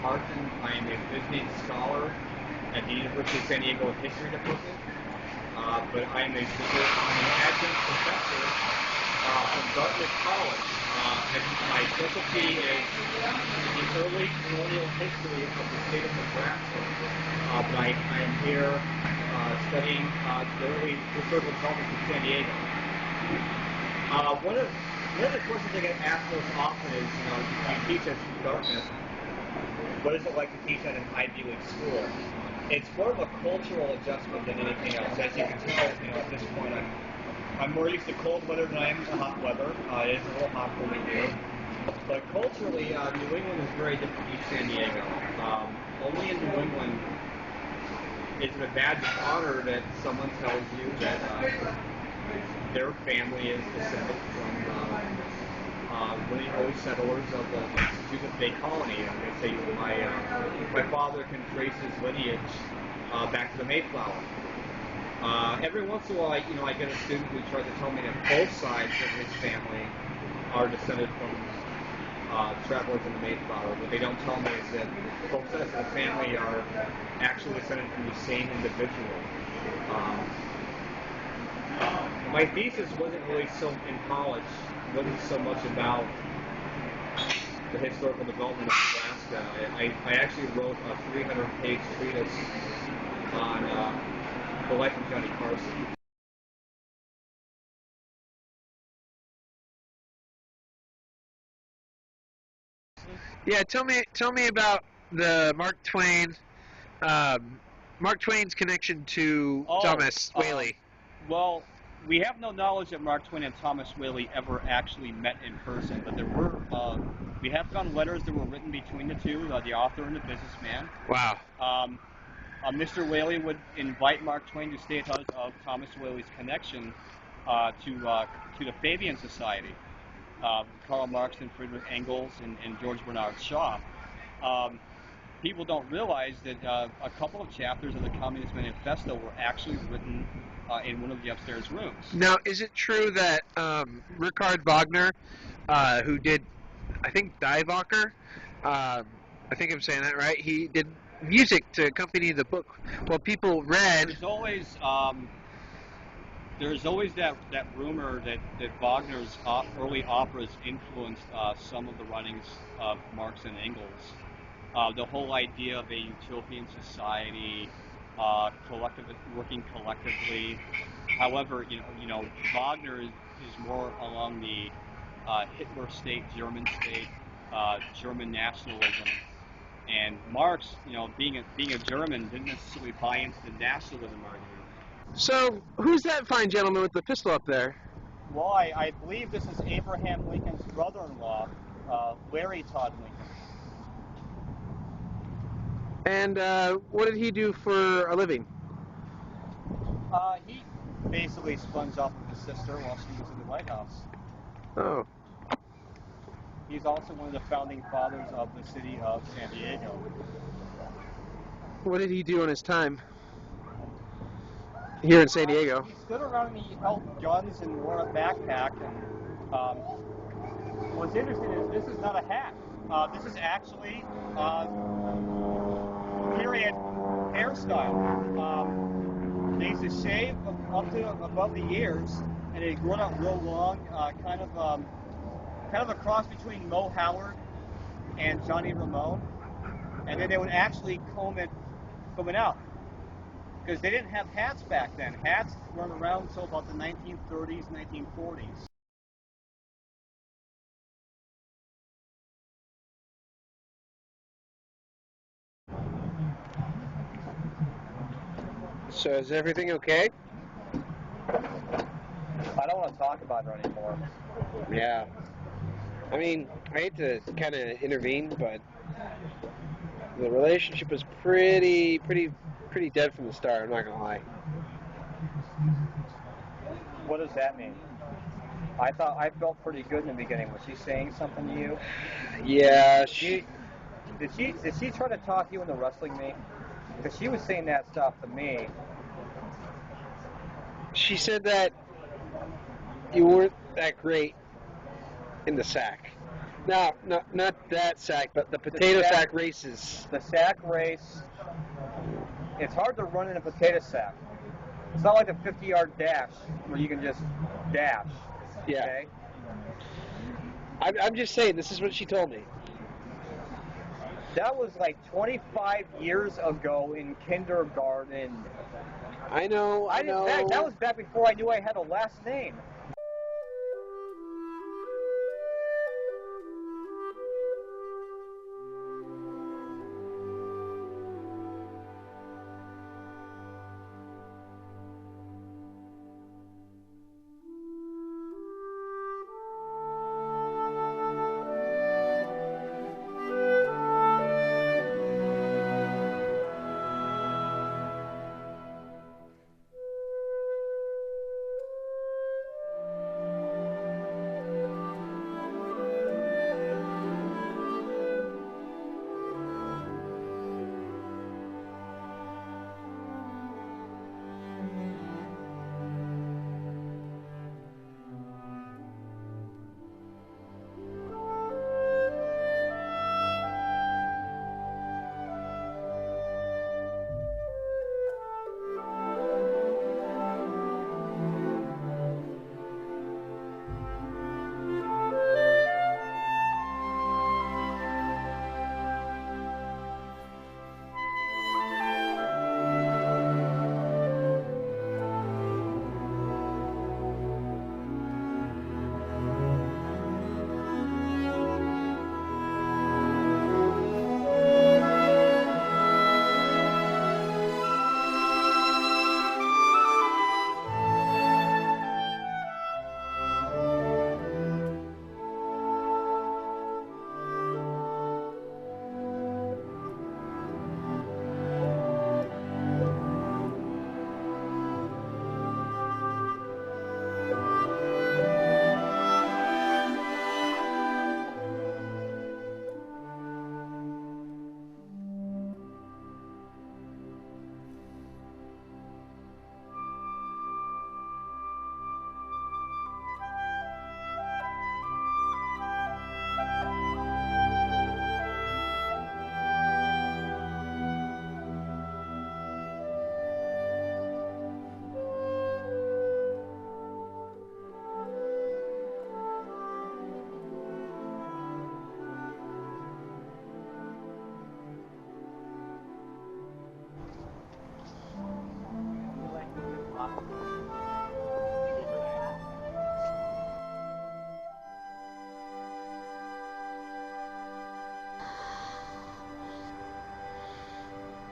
Parton. I am a visiting scholar at the University of San Diego History Department. But I am I'm an adjunct professor from Dartmouth College. And my specialty is the early colonial history of the state of Nebraska. But I am here studying the early historical developments in San Diego. One of the questions I get asked most often is, you teach at Dartmouth. What is it like to teach at an Ivy League school? It's more of a cultural adjustment than anything else. As you can tell, at this point, I'm more used to cold weather than I am to hot weather. It is a little hot for me here. But culturally, New England is very different from San Diego. Only in New England is it a badge of honor that someone tells you that their family is descended from one of the early settlers of the Massachusetts Bay Colony. And they say my father can trace his lineage back to the Mayflower. Every once in a while, I get a student who tries to tell me that both sides of his family are descended from travelers in the Mayflower. What they don't tell me is that both sides of the family are actually descended from the same individual. My thesis wasn't really in college, wasn't so much about the historical development of Nebraska. I actually wrote a 300-page treatise on the life of Johnny Carson. Yeah, tell me about the Mark Twain's connection to Thomas Whaley. Well, we have no knowledge that Mark Twain and Thomas Whaley ever actually met in person, but there were. We have found letters that were written between the two, the author and the businessman. Wow. Mr. Whaley would invite Mark Twain to stay because of Thomas Whaley's connection to the Fabian Society. Karl Marx and Friedrich Engels and George Bernard Shaw. People don't realize that a couple of chapters of the Communist Manifesto were actually written in one of the upstairs rooms. Now, is it true that Richard Wagner, who did, I think, Die Walker, I think I'm saying that right, he did music to accompany the book? Well, people read... There's always that rumor that Wagner's early operas influenced some of the writings of Marx and Engels. The whole idea of a utopian society, working collectively. However, Wagner is more along the Hitler state, German nationalism, and Marx, being a German, didn't necessarily buy into the nationalism argument. So, who's that fine gentleman with the pistol up there? Well, I believe this is Abraham Lincoln's brother-in-law, Larry Todd Lincoln. And what did he do for a living? He basically sponged off of his sister while she was in the White House. Oh. He's also one of the founding fathers of the city of San Diego. What did he do in his time here in San Diego? He stood around and he held guns and wore a backpack. And what's interesting is this is not a hat. This is actually period hairstyle. They used to shave up to above the ears, and they grown out real long, kind of a cross between Mo Howard and Johnny Ramone. And then they would actually comb it out, because they didn't have hats back then. Hats weren't around until about the 1930s, 1940s. So is everything okay? I don't want to talk about her anymore. Yeah. I mean, I hate to kind of intervene, but the relationship was pretty dead from the start, I'm not going to lie. What does that mean? I felt pretty good in the beginning. Was she saying something to you? Yeah, Did she try to talk you into wrestling me? Because she was saying that stuff to me. She said that you weren't that great in the sack. No, not that sack, but the potato sack races. The sack race, it's hard to run in a potato sack. It's not like a 50-yard dash where you can just dash. Yeah. Okay? I'm just saying, this is what she told me. That was like 25 years ago in kindergarten. I know. That was back before I knew I had a last name.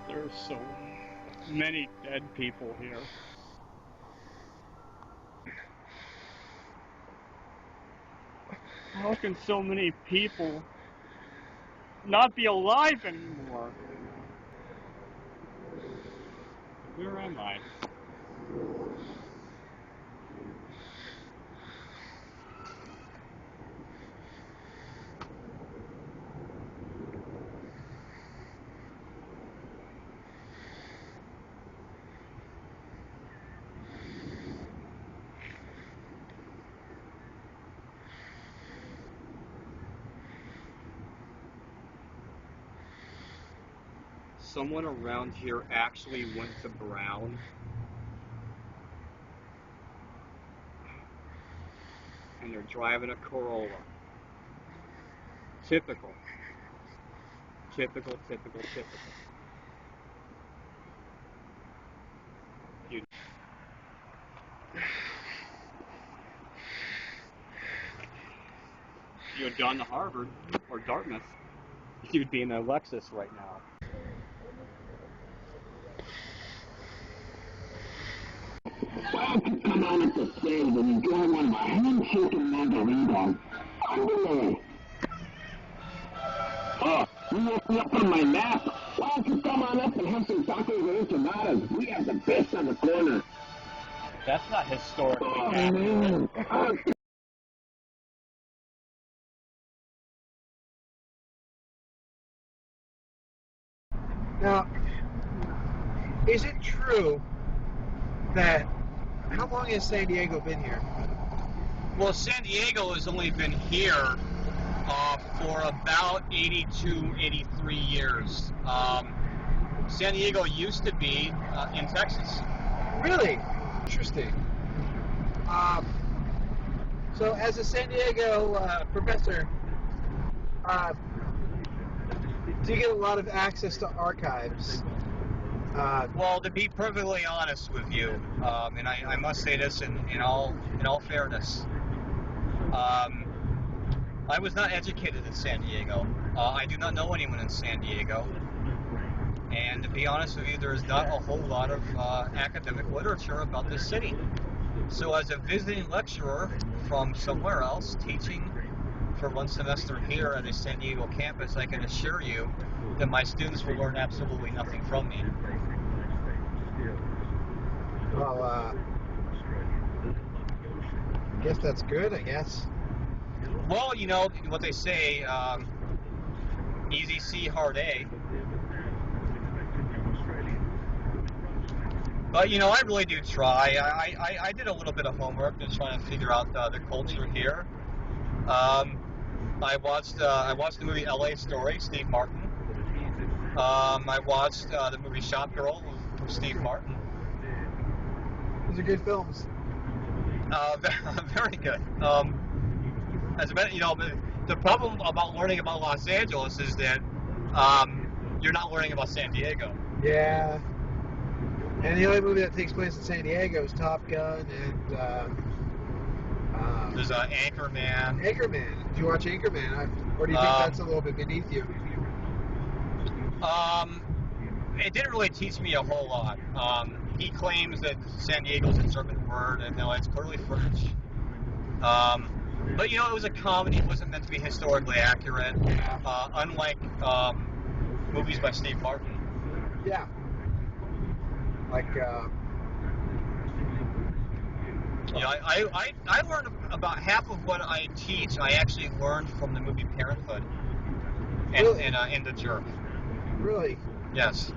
There's so many dead people here. How can so many people not be alive anymore? Where am I? Someone around here actually went to Brown. And they're driving a Corolla. Typical. Typical. You had gone to Harvard or Dartmouth, you'd be in a Lexus right now. Why don't you come on at the stage and enjoy one of our hand-shaking margaritas? Come Oh, you woke me up from my nap. Why don't you come on up and have some tacos and enchiladas? We have the best on the corner. That's not historically Man. Now, is it true that, how long has San Diego been here? Well, San Diego has only been here for about 82, 83 years. San Diego used to be in Texas. Really? Interesting. So as a San Diego professor, do you get a lot of access to archives? Well, to be perfectly honest with you, and I must say this in all fairness, I was not educated in San Diego. I do not know anyone in San Diego. And to be honest with you, there is not a whole lot of academic literature about this city. So as a visiting lecturer from somewhere else, teaching for one semester here at a San Diego campus, I can assure you that my students will learn absolutely nothing from me. Well, I guess that's good, I guess. Well, you know what they say, easy C, hard A. But, you know, I really do try. I did a little bit of homework to try and figure out the culture here. I watched the movie L.A. Story, Steve Martin. I watched the movie Shop Girl from Steve Martin. Those are good films. Very good. As a matter, you know, the problem about learning about Los Angeles is that you're not learning about San Diego. Yeah. And the only movie that takes place in San Diego is Top Gun and There's Anchorman. Anchorman. Did you watch Anchorman? Or do you think that's a little bit beneath you? It didn't really teach me a whole lot. He claims that San Diego's a German word, and no, it's clearly French. But you know, it was a comedy. It wasn't meant to be historically accurate. Unlike movies by Steve Martin. Yeah. Like, you know, I learned about half of what I teach. I actually learned from the movie Parenthood and Really? and The Jerk. Really? Yes.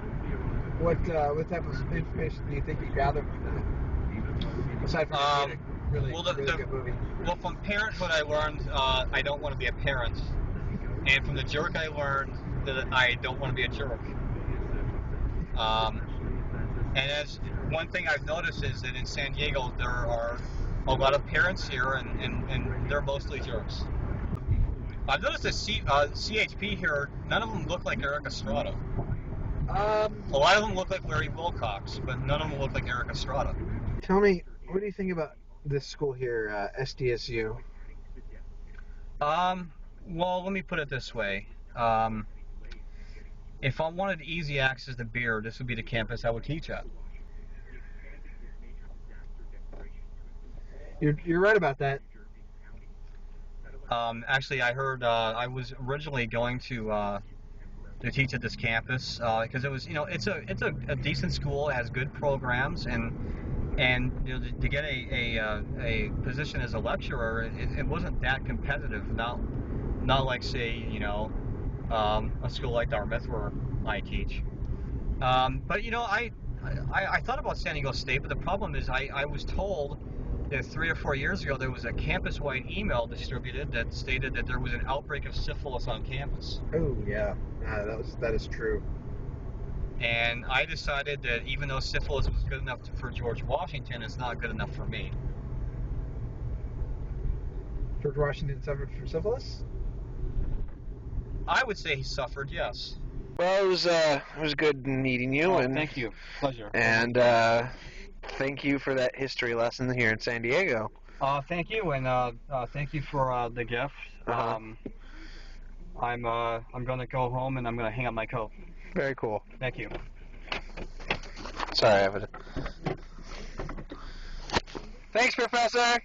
What type of information do you think you gathered from that? Aside from it being a really good movie. Well, from Parenthood, I learned I don't want to be a parent, and from The Jerk, I learned that I don't want to be a jerk. And as one thing I've noticed is that in San Diego there are a lot of parents here, and they're mostly jerks. I've noticed that CHP here, none of them look like Eric Estrada. A lot of them look like Larry Wilcox, but none of them look like Eric Estrada. Tell me, what do you think about this school here, SDSU? Well, let me put it this way. If I wanted easy access to beer, this would be the campus I would teach at. You're right about that. Actually, I heard I was originally going to teach at this campus because it was, you know, it's a decent school, it has good programs, and you know, to get a position as a lecturer, it wasn't that competitive. Not like, say, you know, a school like Dartmouth where I teach. But you know, I thought about San Diego State, but the problem is I was told that 3 or 4 years ago there was a campus-wide email distributed that stated that there was an outbreak of syphilis on campus. Oh yeah, that is true. And I decided that even though syphilis was good enough for George Washington, it's not good enough for me. George Washington suffered from syphilis? I would say he suffered, yes. Well, it was good meeting you, and Thank you. Pleasure. and thank you for that history lesson here in San Diego. Thank you, and thank you for the gift. Uh-huh. I'm going to go home and I'm going to hang up my coat. Very cool. Thank you. Sorry, I have it. Thanks, Professor.